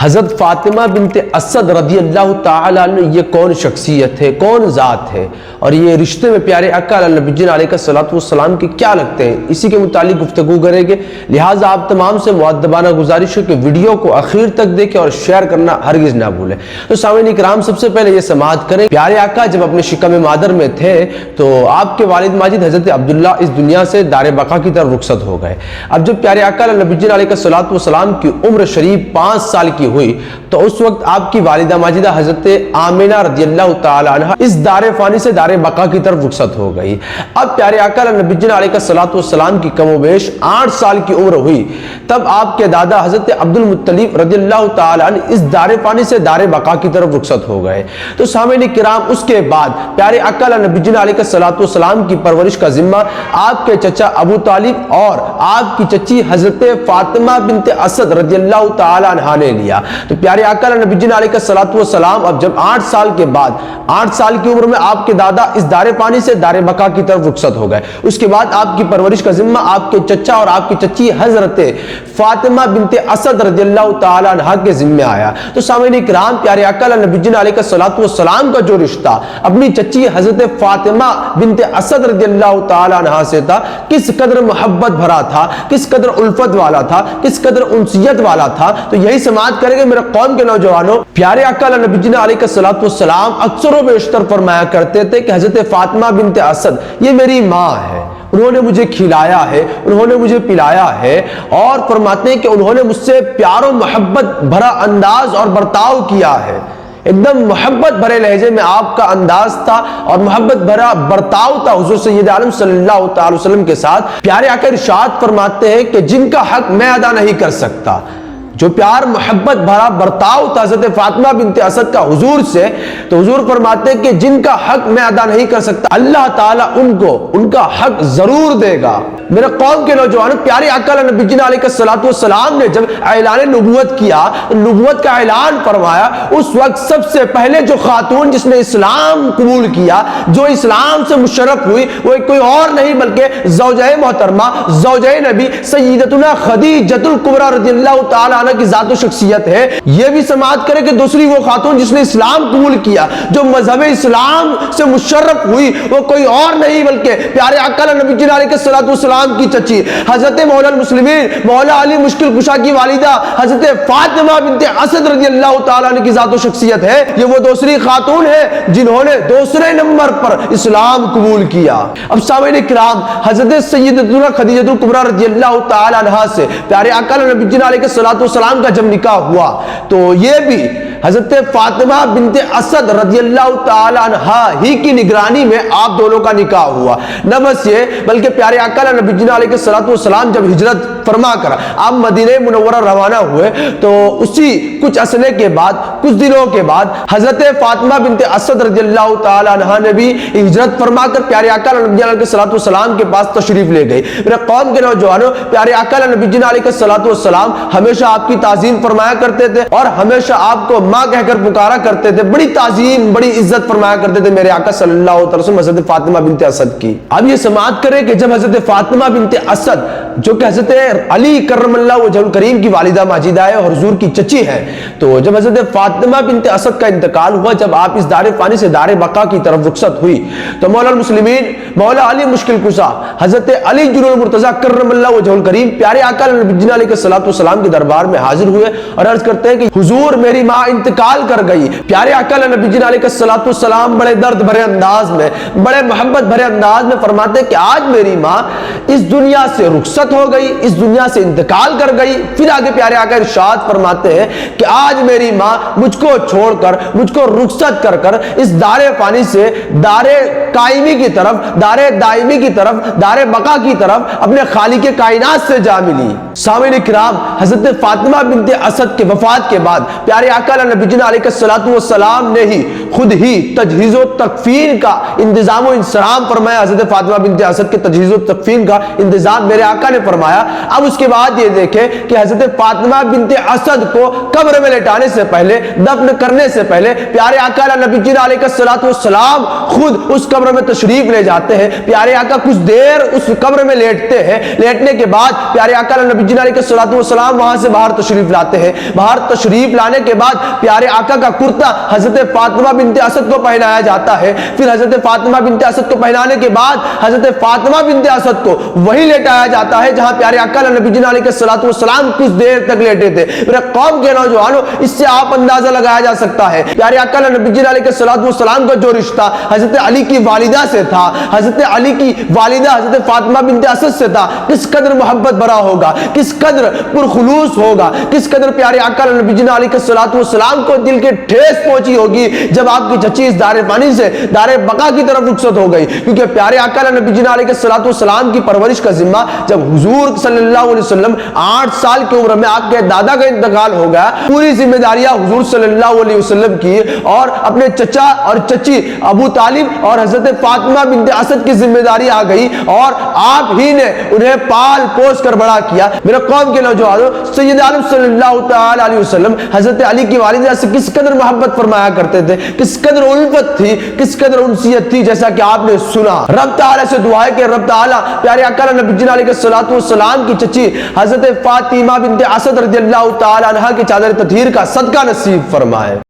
حضرت فاطمہ بنت اسد رضی اللہ تعالی عنہ یہ کون شخصیت ہے، کون ذات ہے، اور یہ رشتے میں پیارے آقا نبی علیہ الصلوۃ والسلام کے کیا لگتے ہیں، اسی کے متعلق گفتگو کریں گے۔ لہٰذا آپ تمام سے مؤدبانہ گزارش ہے کہ ویڈیو کو آخر تک دیکھیں اور شیئر کرنا ہرگز نہ بھولیں۔ تو سامعین اکرام، سب سے پہلے یہ سماعت کریں، پیارے آقا جب اپنے شکم مادر میں تھے تو آپ کے والد ماجد حضرت عبداللہ اس دنیا سے دار بقا کی طرف رخصت ہو گئے۔ اب جب پیارے آقا نبی علیہ الصلوۃ والسلام کی عمر شریف 5 سال کی ہوئی تو اس وقت آپ کی والدہ ماجدہ حضرت آمنہ رضی اللہ تعالی عنہ اس دار فانی سے دار بقا کی طرف رخصت ہو گئی۔ اب پیارے آقا نبی علیہ الصلوۃ والسلام کی کم و بیش 8 سال کی عمر ہوئی، تب آپ کے دادا حضرت عبد المطلب رضی اللہ تعالی عنہ اس دار فانی سے دار بقا کی طرف رخصت ہو گئے۔ تو سامعین کرام، اس کے بعد پیارے آقا نبی علیہ الصلوۃ والسلام کی پرورش کا ذمہ آپ کے چچا ابو طالب اور آپ کی چچی حضرت فاطمہ بنت اسد رضی اللہ تعالی عنہ نے لیا۔ تو پیارے آقا نبی علیہ الصلوۃ والسلام اب جب 8 سال کے بعد 8 سال کی عمر میں آپ کے دادا اس دار پانی سے دار بقا کی طرف رخصت ہو گئے۔ اس کے بعد آپ کی پرورش کا ذمہ آپ کے چچا اور آپ کی چچی حضرت فاطمہ بنت اسد رضی اللہ تعالی عنہ کے ذمہ آیا۔ تو سامعین کرام، پیارے آقا نبی علیہ الصلوۃ والسلام کا جو رشتہ اپنی چچی حضرت فاطمہ بنت اسد رضی اللہ تعالی عنہ سے تھا، کس قدر محبت بھرا تھا، کس قدر الفت والا تھا، کس قدر انسیت والا تھا، تو یہی سماعت کریں گے میرے قوم کے نوجوانوں۔ پیارے آقا نبی علیہ الصلوۃ والسلام اکثر و بیشتر فرمایا کرتے تھے کہ حضرت فاطمہ بنت اسد یہ میری ماں ہے، انہوں نے مجھے کھلایا ہے، انہوں نے مجھے پلایا ہے، اور فرماتے ہیں کہ انہوں نے مجھ سے پیار و محبت بھرا انداز اور برتاؤ کیا ہے۔ ایک دم محبت بھرے لہجے میں آپ کا انداز تھا اور محبت بھرا برتاؤ تھا حضور سید عالم صلی اللہ تعالی وسلم کے ساتھ۔ پیارے آقا ارشاد فرماتے ہیں کہ جن کا حق میں ادا نہیں کر سکتا، جو پیار محبت بھرا برتاؤ تھا حضرت فاطمہ بنت اسد کا حضور سے، تو حضور فرماتے ہیں کہ جن کا حق میں ادا نہیں کر سکتا اللہ تعالیٰ ان کو ان کا حق ضرور دے گا۔ میرے قوم کے نوجوانوں، پیارے آقا نبی علیہ الصلوۃ والسلام نے جب اعلان نبوت کیا، نبوت کا اعلان فرمایا، اس وقت سب سے پہلے جو خاتون جس نے اسلام قبول کیا، جو اسلام سے مشرف ہوئی، وہ کوئی اور نہیں بلکہ زوجہ محترمہ، زوجہ نبی سیدتنا خدیجۃ الکبریٰ رضی اللہ تعالی عنہ کی ذات و شخصیت ہے۔ یہ بھی سماعت کرے کہ دوسری وہ خاتون جس نے اسلام قبول کیا، جو مذہب اسلام سے مشرف ہوئی، وہ کوئی اور نہیں بلکہ پیارے آقا نبی علیہ الصلوۃ والسلام کی چچی حضرت مولا المسلمین مولا علی مشکل کشا کی والدہ حضرت فاطمہ بنت اسد رضی اللہ تعالی عنہ کی ذات و شخصیت ہے۔ یہ وہ دوسری خاتون ہے جنہوں نے دوسرے نمبر پر اسلام قبول کیا۔ اب سامعین کرام، حضرت سیدتنا خدیجۃ الکبریٰ رضی اللہ تعالی عنہ سے پیارے آقا نبی علیہ الصلوۃ والسلام کا جب نکاح ہوا تو یہ بھی حضرت فاطمہ بنت اسد رضی اللہ تعالی عنہ ہی کی نگرانی میں آپ دونوں کا نکاح ہوا۔ نہ بس یہ بلکہ پیارے آقا نبی علیہ الصلوۃ والسلام جب ہجرت فرما کر آپ مدینہ منورہ روانہ ہوئے تو اسی کچھ عرصے کے بعد، کچھ دنوں کے بعد حضرت فاطمہ بنت اسد رضی اللہ تعالی عنہ نے بھی ہجرت فرما کر پیارے آقا نبی علیہ الصلوۃ والسلام کے پاس تشریف لے گئی۔ میرے قوم کے نوجوانوں، پیارے آقا نبی علیہ الصلوۃ والسلام ہمیشہ آپ کی تعظیم فرمایا کرتے تھے اور ہمیشہ آپ کو ماں کہہ کر پکارا کرتے تھے، بڑی تعظیم بڑی عزت فرمایا کرتے تھے میرے آقا صلی اللہ علیہ وسلم حضرت فاطمہ بنت اسد کی۔ اب یہ سماعت کریں کہ جب حضرت فاطمہ بنت اسد جو کہ حضرت علی کرم اللہ وجہ الکریم کی والدہ ماجدہ ہے اور حضور کی چچی ہے، تو جب حضرت فاطمہ بنت اسد کا انتقال ہوا، جب آپ اس دار فانی سے دار بقا کی طرف رخصت ہوئی تو مولا المسلمین مولا علی مشکل کشا حضرت علی جن المرتضیٰ کرم اللہ وجہ الکریم پیارے آقا نبی علیہ الصلوۃ والسلام کے دربار میں حاضر ہوئے اور عرض کرتے ہیں کہ حضور میری ماں انتقال کر گئی۔ پیارے آقا نبی علیہ الصلوۃ والسلام بڑے درد بھرے انداز میں، بڑے محبت بھرے انداز میں فرماتے ہیں کہ آج میری ماں اس دنیا سے رخصت ہو گئی، اس دنیا سے انتقال کر گئی۔ پھر آگے پیارے آقا ارشاد فرماتے ہیں کہ آج میری ماں مجھ کو چھوڑ کر، مجھ کو رخصت کر کر اس دار فانی سے دار قائمی کی طرف، دار دائمی کی طرف، دار بقا کی طرف اپنے خالق کائنات سے جا ملی۔ سامعین کرام، حضرت فاطمہ بنت اسد کے وفات کے بعد پیارے آقا نبی علیہ الصلوۃ والسلام نے ہی خود ہی تجہیز و تکفین کا انتظام و انصرام فرمایا۔ حضرت فاطمہ بنت اسد کے تجہیز و تکفین کا انتظام میرے آقا نے فرمایا۔ اب اس کے بعد یہ دیکھیں کہ حضرت فاطمہ بنت اسد کو قبر میں لٹانے سے پہلے، دفن کرنے سے پہلے پیارے آقا نبی جی علیہ الصلوۃ والسلام خود اس قبر میں تشریف لے جاتے ہیں۔ پیارے آقا کچھ دیر اس قبر میں لیٹتے ہیں، لیٹنے کے بعد پیارے آقا نبی جی علیہ الصلوۃ والسلام وہاں سے باہر تشریف لاتے ہیں۔ باہر تشریف لانے کے بعد پیارے آقا کا کرتا حضرت فاطمہ بنت اسد کو پہنایا جاتا ہے۔ پھر حضرت فاطمہ بنت اسد کو پہنانے کے بعد حضرت فاطمہ بنت اسد کو وہی لیٹایا جاتا ہے جہاں پیارے آقا نبی جی علیہ الصلوۃ والسلام کچھ دیر تک لیٹے تھے۔ میرے قوم کے نوجوانوں، اس سے آپ اندازہ لگایا جا سکتا ہے پیارے آقا نبی جی علیہ الصلوۃ والسلام کا جو رشتہ حضرت علی کی والدہ سے تھا، حضرت علی کی والدہ حضرت فاطمہ بنت اسد سے تھا، کس قدر محبت بھرا ہوگا، کس قدر پرخلوص ہوگا، کس قدر پیارے آقا نبی جی علیہ الصلوۃ والسلام کو دل کے ٹھیس پہنچی ہوگی جب آپ کی چچی اس دار فانی سے دار بقا کی طرف رخصت ہو گئی۔ کیونکہ پیارے آقا نبی جی علیہ الصلوۃ والسلام کی پرورش کا ذمہ جب حضور صلی اللہ علیہ وسلم 8 سال کی عمر میں آپ کے دادا کا انتقال ہو گیا، پوری ذمہ داریاں حضور صلی اللہ علیہ وسلم کی اور اپنے چچا اور چچی ابو طالب اور حضرت فاطمہ بنت اسد کی ذمہ داری آ گئی اور آپ ہی نے انہیں پال پوس کر بڑا کیا۔ میرے قوم کے نوجوانوں، سید عالم صلی اللہ تعالی علیہ وسلم حضرت علی کی والدہ سے کس قدر محبت فرمایا کرتے تھے، کس قدر الفت تھی، کس قدر انسیت تھی، جیسا کہ آپ نے سنا۔ رب تعالی سے دعا ہے کہ رب تعالی پیارے آقا نبی جی علیہ الصلوۃ والسلام کی چچی حضرت فاطمہ بنت اسد رضی اللہ تعالی عنہا کی چادر تطہیر کا صدقہ نصیب فرمائے۔